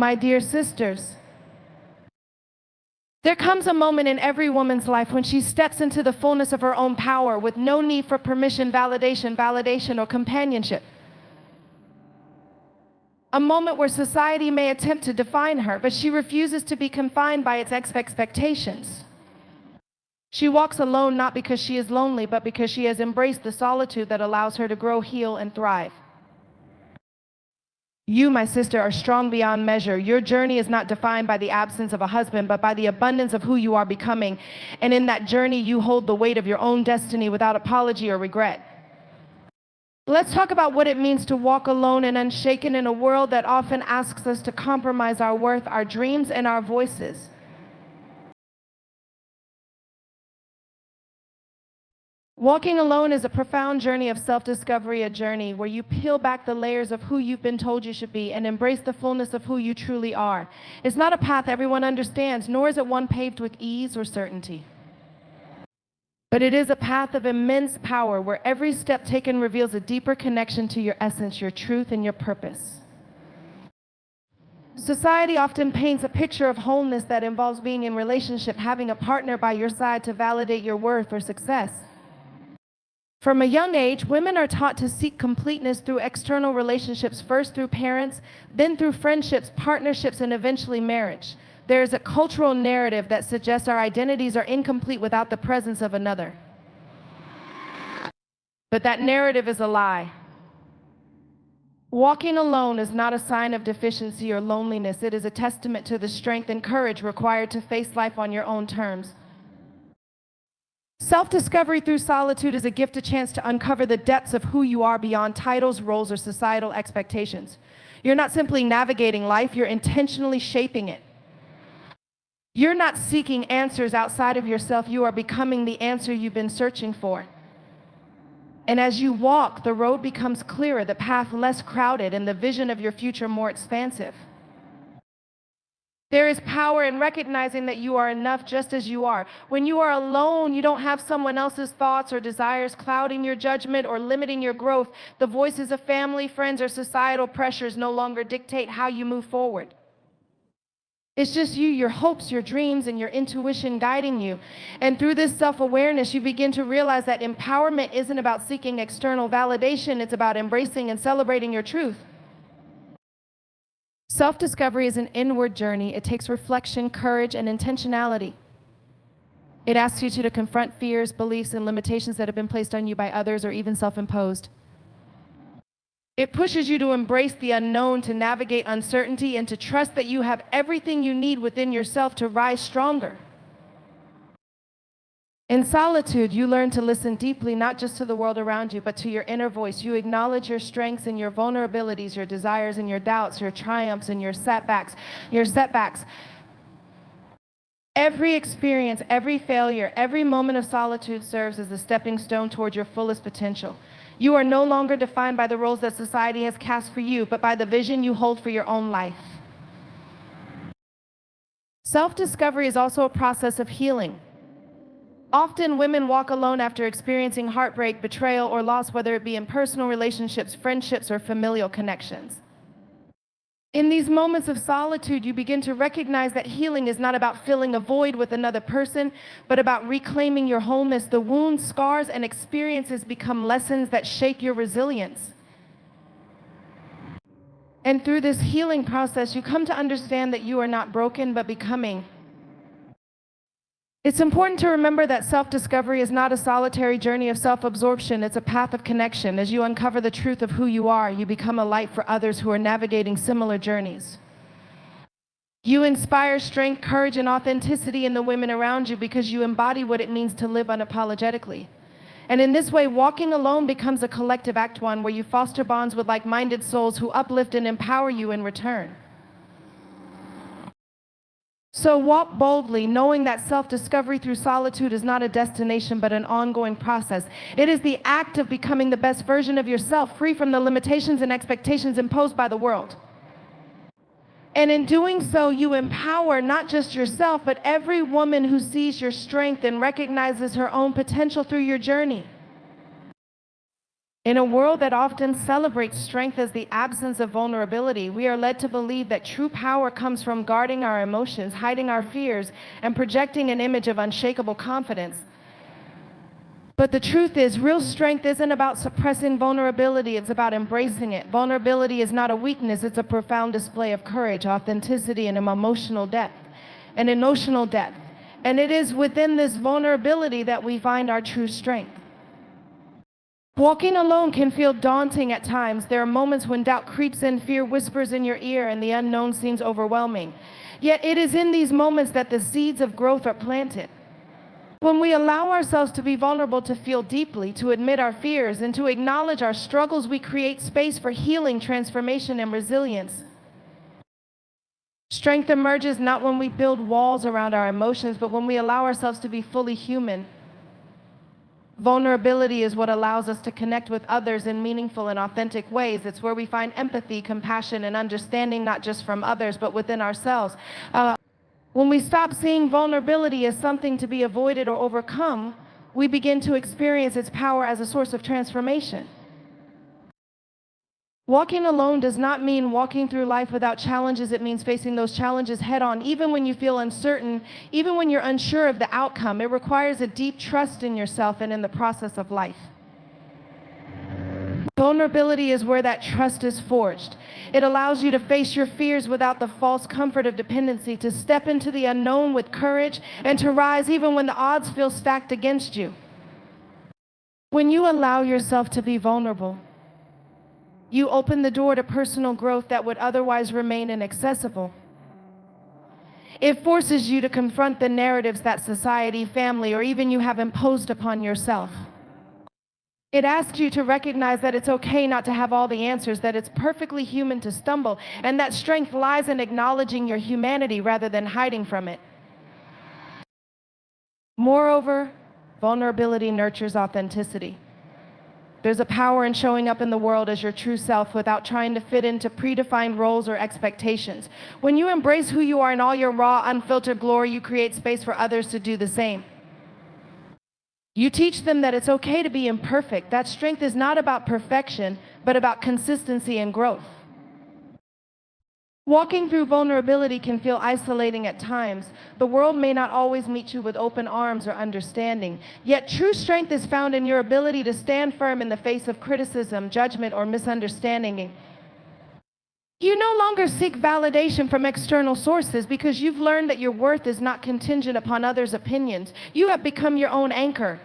My dear sisters, there comes a moment in every woman's life when she steps into the fullness of her own power with no need for permission, validation, or companionship. A moment where society may attempt to define her, but she refuses to be confined by its expectations. She walks alone not because she is lonely, but because she has embraced the solitude that allows her to grow, heal, and thrive. You, my sister, are strong beyond measure. Your journey is not defined by the absence of a husband, but by the abundance of who you are becoming. And in that journey, you hold the weight of your own destiny without apology or regret. Let's talk about what it means to walk alone and unshaken in a world that often asks us to compromise our worth, our dreams, and our voices. Walking alone is a profound journey of self-discovery, a journey where you peel back the layers of who you've been told you should be and embrace the fullness of who you truly are. It's not a path everyone understands, nor is it one paved with ease or certainty. But it is a path of immense power where every step taken reveals a deeper connection to your essence, your truth, and your purpose. Society often paints a picture of wholeness that involves being in relationship, having a partner by your side to validate your worth or success. From a young age, women are taught to seek completeness through external relationships, first through parents, then through friendships, partnerships, and eventually marriage. There is a cultural narrative that suggests our identities are incomplete without the presence of another. But that narrative is a lie. Walking alone is not a sign of deficiency or loneliness. It is a testament to the strength and courage required to face life on your own terms. Self-discovery through solitude is a gift, a chance to uncover the depths of who you are beyond titles, roles, or societal expectations. You're not simply navigating life, you're intentionally shaping it. You're not seeking answers outside of yourself, you are becoming the answer you've been searching for. And as you walk, the road becomes clearer, the path less crowded, and the vision of your future more expansive. There is power in recognizing that you are enough just as you are. When you are alone, you don't have someone else's thoughts or desires clouding your judgment or limiting your growth. The voices of family, friends, or societal pressures no longer dictate how you move forward. It's just you, your hopes, your dreams, and your intuition guiding you. And through this self-awareness, you begin to realize that empowerment isn't about seeking external validation, it's about embracing and celebrating your truth. Self-discovery is an inward journey. It takes reflection, courage, and intentionality. It asks you to confront fears, beliefs, and limitations that have been placed on you by others or even self-imposed. It pushes you to embrace the unknown, to navigate uncertainty, and to trust that you have everything you need within yourself to rise stronger. In solitude, you learn to listen deeply, not just to the world around you, but to your inner voice. You acknowledge your strengths and your vulnerabilities, your desires and your doubts, your triumphs and your setbacks. Every experience, every failure, every moment of solitude serves as a stepping stone toward your fullest potential. You are no longer defined by the roles that society has cast for you, but by the vision you hold for your own life. Self-discovery is also a process of healing. Often women walk alone after experiencing heartbreak, betrayal, or loss, whether it be in personal relationships, friendships, or familial connections. In these moments of solitude, you begin to recognize that healing is not about filling a void with another person, but about reclaiming your wholeness. The wounds, scars, and experiences become lessons that shape your resilience. And through this healing process, you come to understand that you are not broken, but becoming. It's important to remember that self-discovery is not a solitary journey of self-absorption. It's a path of connection. As you uncover the truth of who you are, you become a light for others who are navigating similar journeys. You inspire strength, courage, and authenticity in the women around you because you embody what it means to live unapologetically. And in this way, walking alone becomes a collective act, one where you foster bonds with like-minded souls who uplift and empower you in return. So walk boldly, knowing that self-discovery through solitude is not a destination, but an ongoing process. It is the act of becoming the best version of yourself, free from the limitations and expectations imposed by the world. And in doing so, you empower not just yourself, but every woman who sees your strength and recognizes her own potential through your journey. In a world that often celebrates strength as the absence of vulnerability, we are led to believe that true power comes from guarding our emotions, hiding our fears, and projecting an image of unshakable confidence. But the truth is, real strength isn't about suppressing vulnerability, it's about embracing it. Vulnerability is not a weakness, it's a profound display of courage, authenticity, and emotional depth. And it is within this vulnerability that we find our true strength. Walking alone can feel daunting at times. There are moments when doubt creeps in, fear whispers in your ear, and the unknown seems overwhelming. Yet it is in these moments that the seeds of growth are planted. When we allow ourselves to be vulnerable, to feel deeply, to admit our fears, and to acknowledge our struggles, we create space for healing, transformation, and resilience. Strength emerges not when we build walls around our emotions, but when we allow ourselves to be fully human. Vulnerability is what allows us to connect with others in meaningful and authentic ways. It's where we find empathy, compassion, and understanding, not just from others, but within ourselves. When we stop seeing vulnerability as something to be avoided or overcome, we begin to experience its power as a source of transformation. Walking alone does not mean walking through life without challenges. It means facing those challenges head on, even when you feel uncertain, even when you're unsure of the outcome. It requires a deep trust in yourself and in the process of life. Vulnerability is where that trust is forged. It allows you to face your fears without the false comfort of dependency, to step into the unknown with courage, and to rise even when the odds feel stacked against you. When you allow yourself to be vulnerable, you open the door to personal growth that would otherwise remain inaccessible. It forces you to confront the narratives that society, family, or even you have imposed upon yourself. It asks you to recognize that it's okay not to have all the answers, that it's perfectly human to stumble, and that strength lies in acknowledging your humanity rather than hiding from it. Moreover, vulnerability nurtures authenticity. There's a power in showing up in the world as your true self without trying to fit into predefined roles or expectations. When you embrace who you are in all your raw, unfiltered glory, you create space for others to do the same. You teach them that it's okay to be imperfect, that strength is not about perfection, but about consistency and growth. Walking through vulnerability can feel isolating at times. The world may not always meet you with open arms or understanding. Yet true strength is found in your ability to stand firm in the face of criticism, judgment, or misunderstanding. You no longer seek validation from external sources because you've learned that your worth is not contingent upon others' opinions. You have become your own anchor.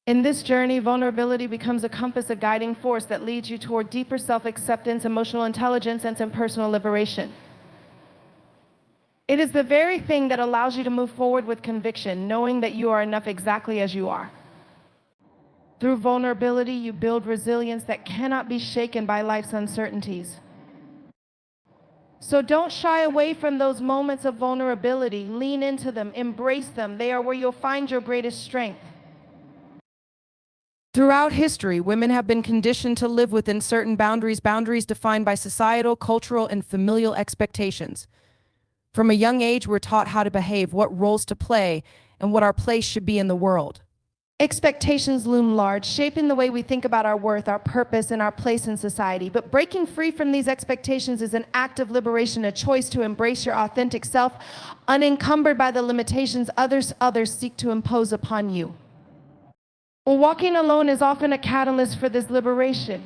In this journey, vulnerability becomes a compass, a guiding force that leads you toward deeper self-acceptance, emotional intelligence, and some personal liberation. It is the very thing that allows you to move forward with conviction, knowing that you are enough exactly as you are. Through vulnerability, you build resilience that cannot be shaken by life's uncertainties. So don't shy away from those moments of vulnerability. Lean into them, embrace them. They are where you'll find your greatest strength. Throughout history, women have been conditioned to live within certain boundaries defined by societal, cultural, and familial expectations. From a young age, we're taught how to behave, what roles to play, and what our place should be in the world. Expectations loom large, shaping the way we think about our worth, our purpose, and our place in society. But breaking free from these expectations is an act of liberation, a choice to embrace your authentic self, unencumbered by the limitations others seek to impose upon you. Well, walking alone is often a catalyst for this liberation.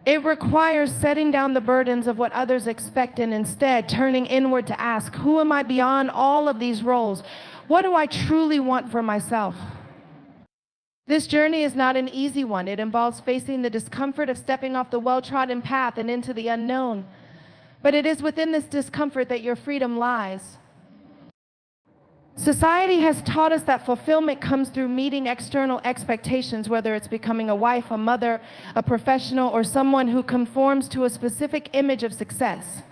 It requires setting down the burdens of what others expect and instead turning inward to ask, who am I beyond all of these roles? What do I truly want for myself? This journey is not an easy one. It involves facing the discomfort of stepping off the well-trodden path and into the unknown. But it is within this discomfort that your freedom lies. Society has taught us that fulfillment comes through meeting external expectations, whether it's becoming a wife, a mother, a professional, or someone who conforms to a specific image of success.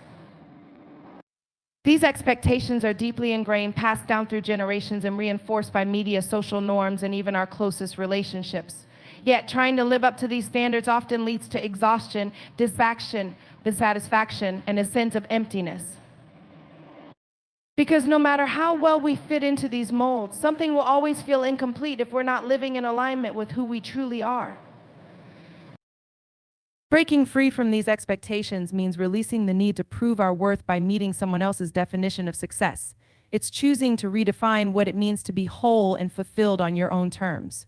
These expectations are deeply ingrained, passed down through generations, and reinforced by media, social norms, and even our closest relationships. Yet, trying to live up to these standards often leads to exhaustion, dissatisfaction, and a sense of emptiness. Because no matter how well we fit into these molds, something will always feel incomplete if we're not living in alignment with who we truly are. Breaking free from these expectations means releasing the need to prove our worth by meeting someone else's definition of success. It's choosing to redefine what it means to be whole and fulfilled on your own terms.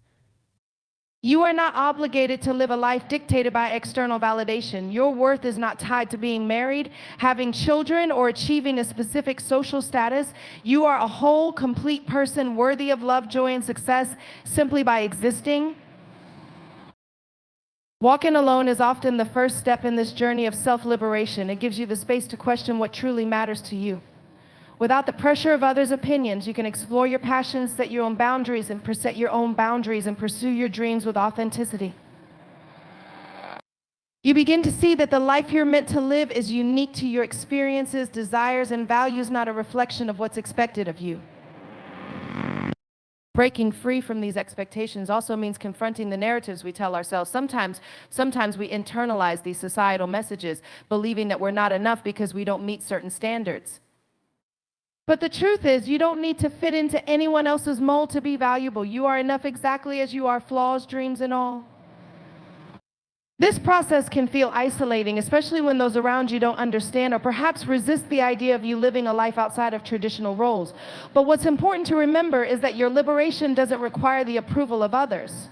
You are not obligated to live a life dictated by external validation. Your worth is not tied to being married, having children, or achieving a specific social status. You are a whole, complete person worthy of love, joy, and success simply by existing. Walking alone is often the first step in this journey of self-liberation. It gives you the space to question what truly matters to you. Without the pressure of others' opinions, you can explore your passions, set your own boundaries, and pursue your dreams with authenticity. You begin to see that the life you're meant to live is unique to your experiences, desires, and values, not a reflection of what's expected of you. Breaking free from these expectations also means confronting the narratives we tell ourselves. Sometimes we internalize these societal messages, believing that we're not enough because we don't meet certain standards. But the truth is, you don't need to fit into anyone else's mold to be valuable. You are enough exactly as you are, flaws, dreams, and all. This process can feel isolating, especially when those around you don't understand or perhaps resist the idea of you living a life outside of traditional roles. But what's important to remember is that your liberation doesn't require the approval of others.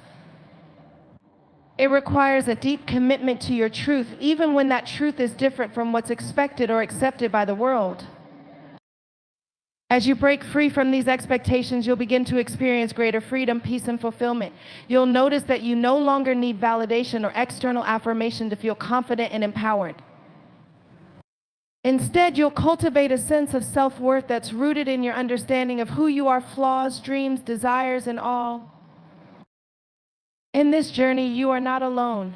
It requires a deep commitment to your truth, even when that truth is different from what's expected or accepted by the world. As you break free from these expectations, you'll begin to experience greater freedom, peace, and fulfillment. You'll notice that you no longer need validation or external affirmation to feel confident and empowered. Instead, you'll cultivate a sense of self-worth that's rooted in your understanding of who you are, flaws, dreams, desires, and all. In this journey, you are not alone.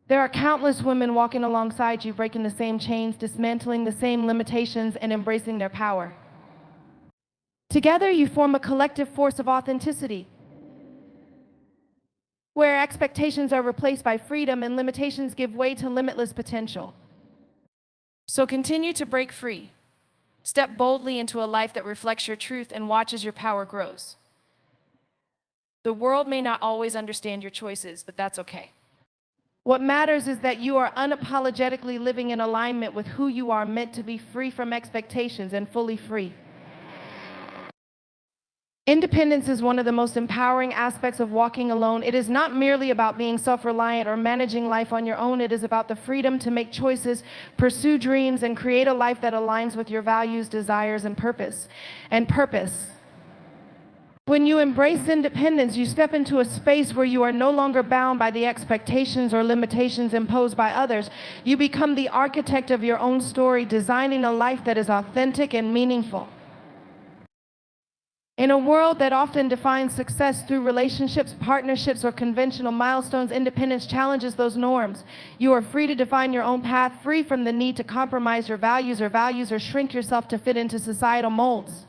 There are countless women walking alongside you, breaking the same chains, dismantling the same limitations, and embracing their power. Together, you form a collective force of authenticity, where expectations are replaced by freedom and limitations give way to limitless potential. So continue to break free. Step boldly into a life that reflects your truth and watch as your power grows. The world may not always understand your choices, but that's okay. What matters is that you are unapologetically living in alignment with who you are meant to be, free from expectations and fully free. Independence is one of the most empowering aspects of walking alone. It is not merely about being self-reliant or managing life on your own. It is about the freedom to make choices, pursue dreams, and create a life that aligns with your values, desires, and purpose. When you embrace independence, you step into a space where you are no longer bound by the expectations or limitations imposed by others. You become the architect of your own story, designing a life that is authentic and meaningful. In a world that often defines success through relationships, partnerships, or conventional milestones, independence challenges those norms. You are free to define your own path, free from the need to compromise your values or shrink yourself to fit into societal molds.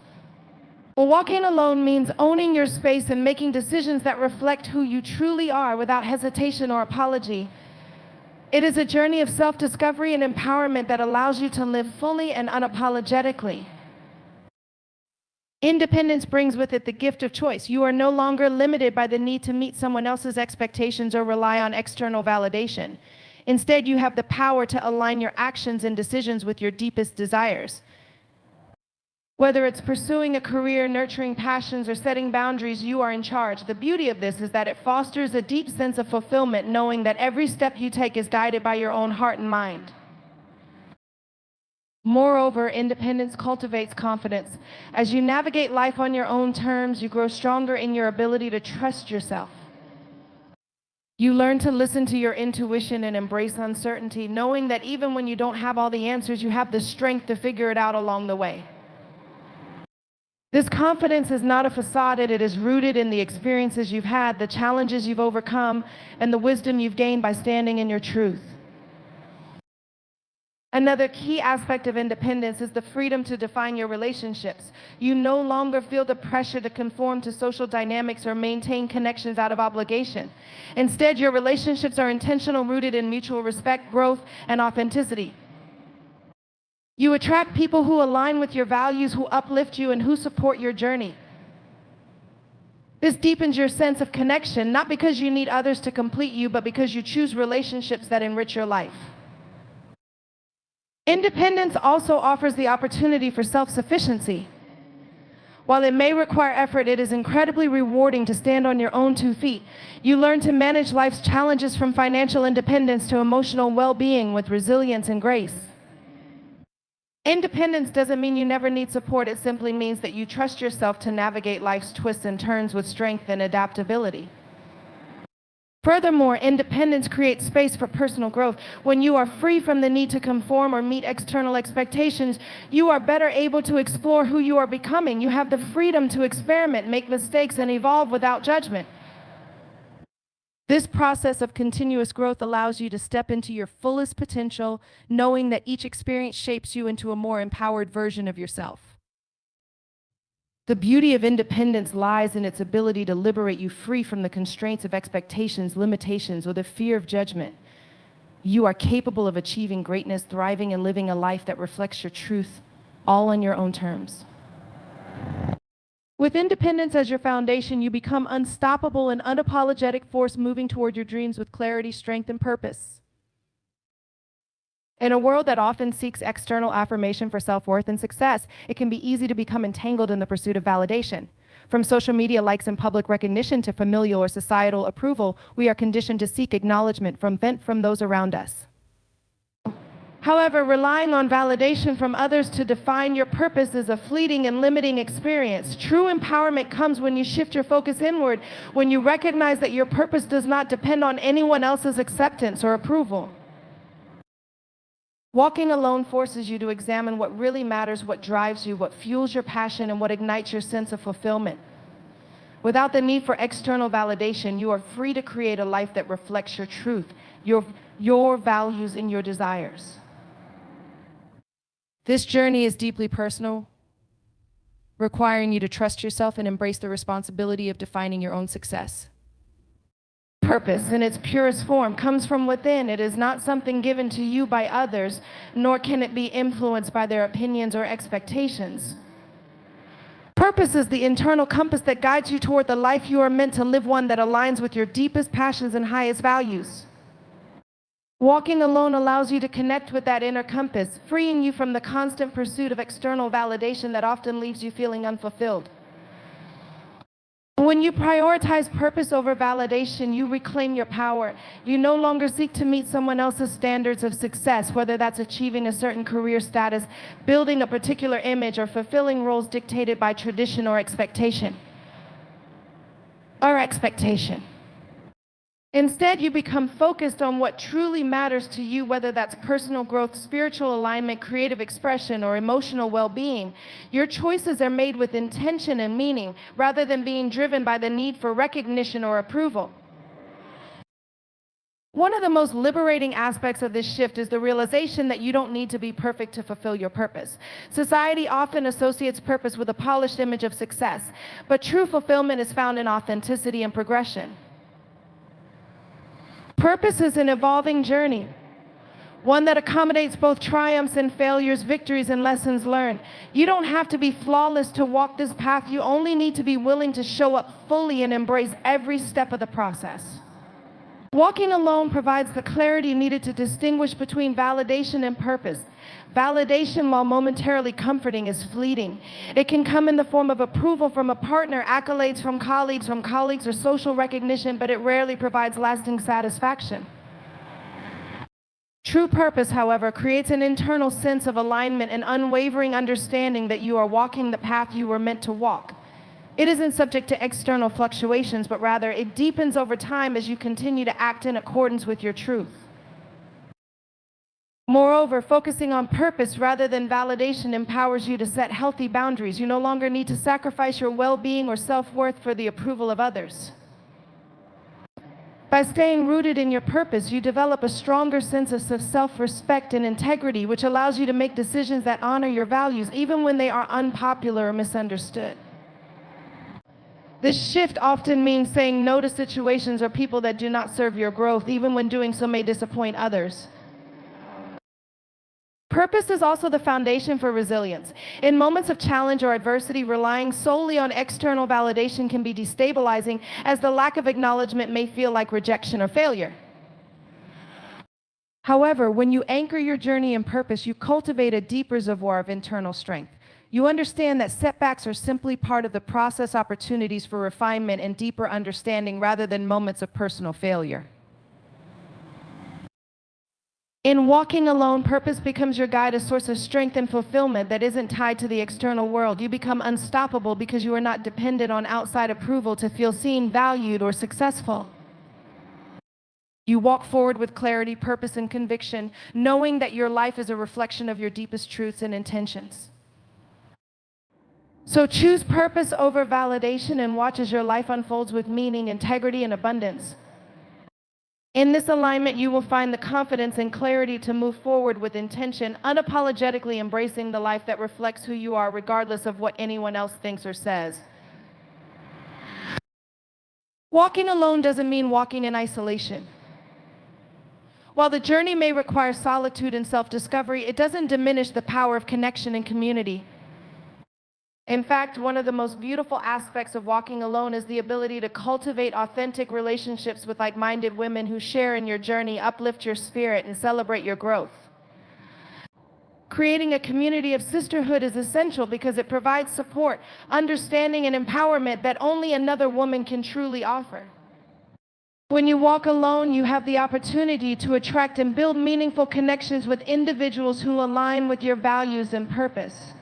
Well, walking alone means owning your space and making decisions that reflect who you truly are without hesitation or apology. It is a journey of self-discovery and empowerment that allows you to live fully and unapologetically. Independence brings with it the gift of choice. You are no longer limited by the need to meet someone else's expectations or rely on external validation. Instead, you have the power to align your actions and decisions with your deepest desires. Whether it's pursuing a career, nurturing passions, or setting boundaries, you are in charge. The beauty of this is that it fosters a deep sense of fulfillment, knowing that every step you take is guided by your own heart and mind. Moreover, independence cultivates confidence. As you navigate life on your own terms, you grow stronger in your ability to trust yourself. You learn to listen to your intuition and embrace uncertainty, knowing that even when you don't have all the answers, you have the strength to figure it out along the way. This confidence is not a facade, it is rooted in the experiences you've had, the challenges you've overcome, and the wisdom you've gained by standing in your truth. Another key aspect of independence is the freedom to define your relationships. You no longer feel the pressure to conform to social dynamics or maintain connections out of obligation. Instead, your relationships are intentional, rooted in mutual respect, growth, and authenticity. You attract people who align with your values, who uplift you, and who support your journey. This deepens your sense of connection, not because you need others to complete you, but because you choose relationships that enrich your life. Independence also offers the opportunity for self-sufficiency. While it may require effort, it is incredibly rewarding to stand on your own 2 feet. You learn to manage life's challenges, from financial independence to emotional well-being, with resilience and grace. Independence doesn't mean you never need support. It simply means that you trust yourself to navigate life's twists and turns with strength and adaptability. Furthermore, independence creates space for personal growth. When you are free from the need to conform or meet external expectations, you are better able to explore who you are becoming. You have the freedom to experiment, make mistakes, and evolve without judgment. This process of continuous growth allows you to step into your fullest potential, knowing that each experience shapes you into a more empowered version of yourself. The beauty of independence lies in its ability to liberate you free from the constraints of expectations, limitations, or the fear of judgment. You are capable of achieving greatness, thriving, and living a life that reflects your truth, all on your own terms. With independence as your foundation, you become unstoppable, and unapologetic force moving toward your dreams with clarity, strength, and purpose. In a world that often seeks external affirmation for self-worth and success, it can be easy to become entangled in the pursuit of validation. From social media likes and public recognition to familial or societal approval, we are conditioned to seek acknowledgement from those around us. However, relying on validation from others to define your purpose is a fleeting and limiting experience. True empowerment comes when you shift your focus inward, when you recognize that your purpose does not depend on anyone else's acceptance or approval. Walking alone forces you to examine what really matters, what drives you, what fuels your passion, and what ignites your sense of fulfillment. Without the need for external validation, you are free to create a life that reflects your truth, your values, and your desires. This journey is deeply personal, requiring you to trust yourself and embrace the responsibility of defining your own success. Purpose, in its purest form, comes from within. It is not something given to you by others, nor can it be influenced by their opinions or expectations. Purpose is the internal compass that guides you toward the life you are meant to live, one that aligns with your deepest passions and highest values. Walking alone allows you to connect with that inner compass, freeing you from the constant pursuit of external validation that often leaves you feeling unfulfilled. When you prioritize purpose over validation, you reclaim your power. You no longer seek to meet someone else's standards of success, whether that's achieving a certain career status, building a particular image, or fulfilling roles dictated by tradition or expectation. Instead, you become focused on what truly matters to you, whether that's personal growth, spiritual alignment, creative expression, or emotional well-being. Your choices are made with intention and meaning, rather than being driven by the need for recognition or approval. One of the most liberating aspects of this shift is the realization that you don't need to be perfect to fulfill your purpose. Society often associates purpose with a polished image of success, but true fulfillment is found in authenticity and progression. Purpose is an evolving journey, one that accommodates both triumphs and failures, victories and lessons learned. You don't have to be flawless to walk this path. You only need to be willing to show up fully and embrace every step of the process. Walking alone provides the clarity needed to distinguish between validation and purpose. Validation, while momentarily comforting, is fleeting. It can come in the form of approval from a partner, accolades from colleagues, or social recognition, but it rarely provides lasting satisfaction. True purpose, however, creates an internal sense of alignment and unwavering understanding that you are walking the path you were meant to walk. It isn't subject to external fluctuations, but rather it deepens over time as you continue to act in accordance with your truth. Moreover, focusing on purpose rather than validation empowers you to set healthy boundaries. You no longer need to sacrifice your well-being or self-worth for the approval of others. By staying rooted in your purpose, you develop a stronger sense of self-respect and integrity, which allows you to make decisions that honor your values, even when they are unpopular or misunderstood. This shift often means saying no to situations or people that do not serve your growth, even when doing so may disappoint others. Purpose is also the foundation for resilience. In moments of challenge or adversity, relying solely on external validation can be destabilizing, as the lack of acknowledgement may feel like rejection or failure. However, when you anchor your journey in purpose, you cultivate a deep reservoir of internal strength. You understand that setbacks are simply part of the process, opportunities for refinement and deeper understanding rather than moments of personal failure. In walking alone, purpose becomes your guide, a source of strength and fulfillment that isn't tied to the external world. You become unstoppable because you are not dependent on outside approval to feel seen, valued, or successful. You walk forward with clarity, purpose, and conviction, knowing that your life is a reflection of your deepest truths and intentions. So choose purpose over validation and watch as your life unfolds with meaning, integrity, and abundance. In this alignment, you will find the confidence and clarity to move forward with intention, unapologetically embracing the life that reflects who you are, regardless of what anyone else thinks or says. Walking alone doesn't mean walking in isolation. While the journey may require solitude and self-discovery, it doesn't diminish the power of connection and community. In fact, one of the most beautiful aspects of walking alone is the ability to cultivate authentic relationships with like-minded women who share in your journey, uplift your spirit, and celebrate your growth. Creating a community of sisterhood is essential because it provides support, understanding, and empowerment that only another woman can truly offer. When you walk alone, you have the opportunity to attract and build meaningful connections with individuals who align with your values and purpose.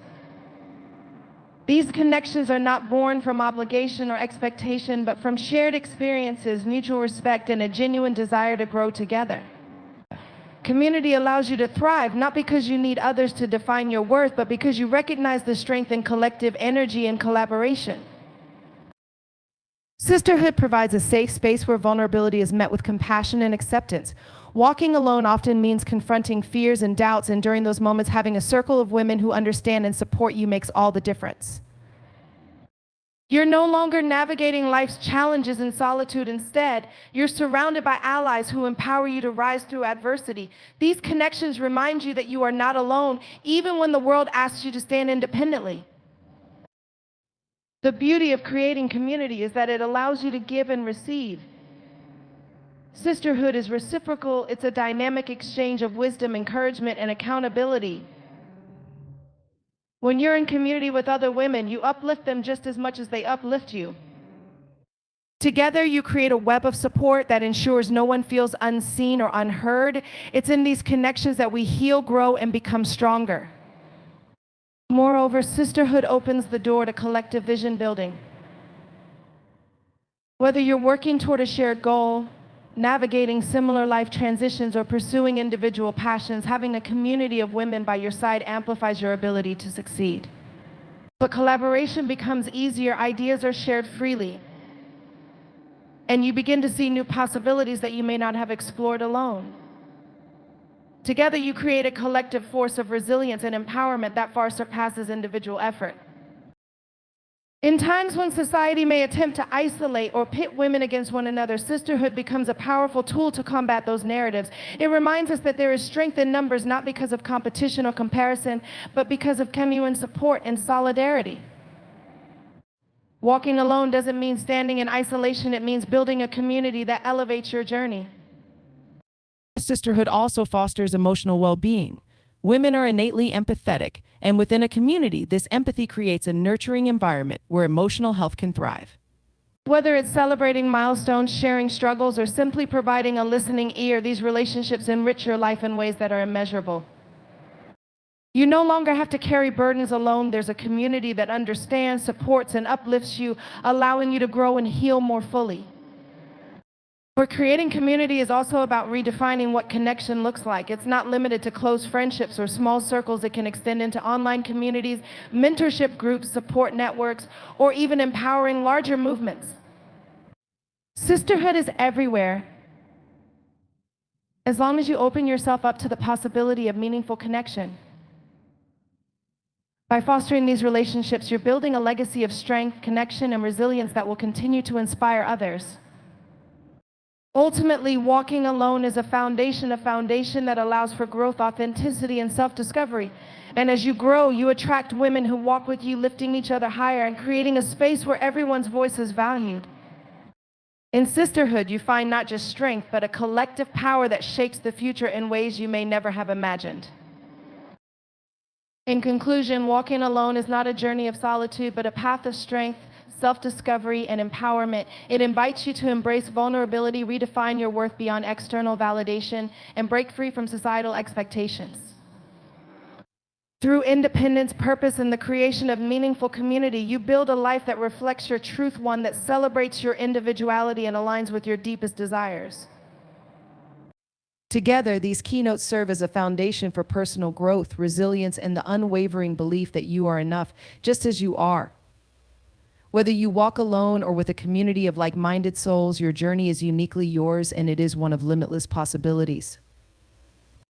These connections are not born from obligation or expectation, but from shared experiences, mutual respect, and a genuine desire to grow together. Community allows you to thrive, not because you need others to define your worth, but because you recognize the strength in collective energy and collaboration. Sisterhood provides a safe space where vulnerability is met with compassion and acceptance. Walking alone often means confronting fears and doubts, and during those moments, having a circle of women who understand and support you makes all the difference. You're no longer navigating life's challenges in solitude. Instead, you're surrounded by allies who empower you to rise through adversity. These connections remind you that you are not alone, even when the world asks you to stand independently. The beauty of creating community is that it allows you to give and receive. Sisterhood is reciprocal. It's a dynamic exchange of wisdom, encouragement, and accountability. When you're in community with other women, you uplift them just as much as they uplift you. Together, you create a web of support that ensures no one feels unseen or unheard. It's in these connections that we heal, grow, and become stronger. Moreover, sisterhood opens the door to collective vision building. Whether you're working toward a shared goal, navigating similar life transitions, or pursuing individual passions, having a community of women by your side amplifies your ability to succeed. But collaboration becomes easier, ideas are shared freely, and you begin to see new possibilities that you may not have explored alone. Together, you create a collective force of resilience and empowerment that far surpasses individual effort. In times when society may attempt to isolate or pit women against one another, sisterhood becomes a powerful tool to combat those narratives. It reminds us that there is strength in numbers, not because of competition or comparison, but because of genuine support and solidarity. Walking alone doesn't mean standing in isolation. It means building a community that elevates your journey. Sisterhood also fosters emotional well-being. Women are innately empathetic, and within a community, this empathy creates a nurturing environment where emotional health can thrive. Whether it's celebrating milestones, sharing struggles, or simply providing a listening ear, these relationships enrich your life in ways that are immeasurable. You no longer have to carry burdens alone. There's a community that understands, supports, and uplifts you, allowing you to grow and heal more fully. For creating community is also about redefining what connection looks like. It's not limited to close friendships or small circles. It can extend into online communities, mentorship groups, support networks, or even empowering larger movements. Sisterhood is everywhere. As long as you open yourself up to the possibility of meaningful connection. By fostering these relationships, you're building a legacy of strength, connection, and resilience that will continue to inspire others. Ultimately, walking alone is a foundation that allows for growth, authenticity, and self-discovery. And as you grow, you attract women who walk with you, lifting each other higher and creating a space where everyone's voice is valued. In sisterhood, you find not just strength, but a collective power that shapes the future in ways you may never have imagined. In conclusion, walking alone is not a journey of solitude, but a path of strength, self-discovery, and empowerment. It invites you to embrace vulnerability, redefine your worth beyond external validation, and break free from societal expectations. Through independence, purpose, and the creation of meaningful community, you build a life that reflects your truth, one that celebrates your individuality and aligns with your deepest desires. Together, these keynotes serve as a foundation for personal growth, resilience, and the unwavering belief that you are enough, just as you are. Whether you walk alone or with a community of like-minded souls, your journey is uniquely yours, and it is one of limitless possibilities.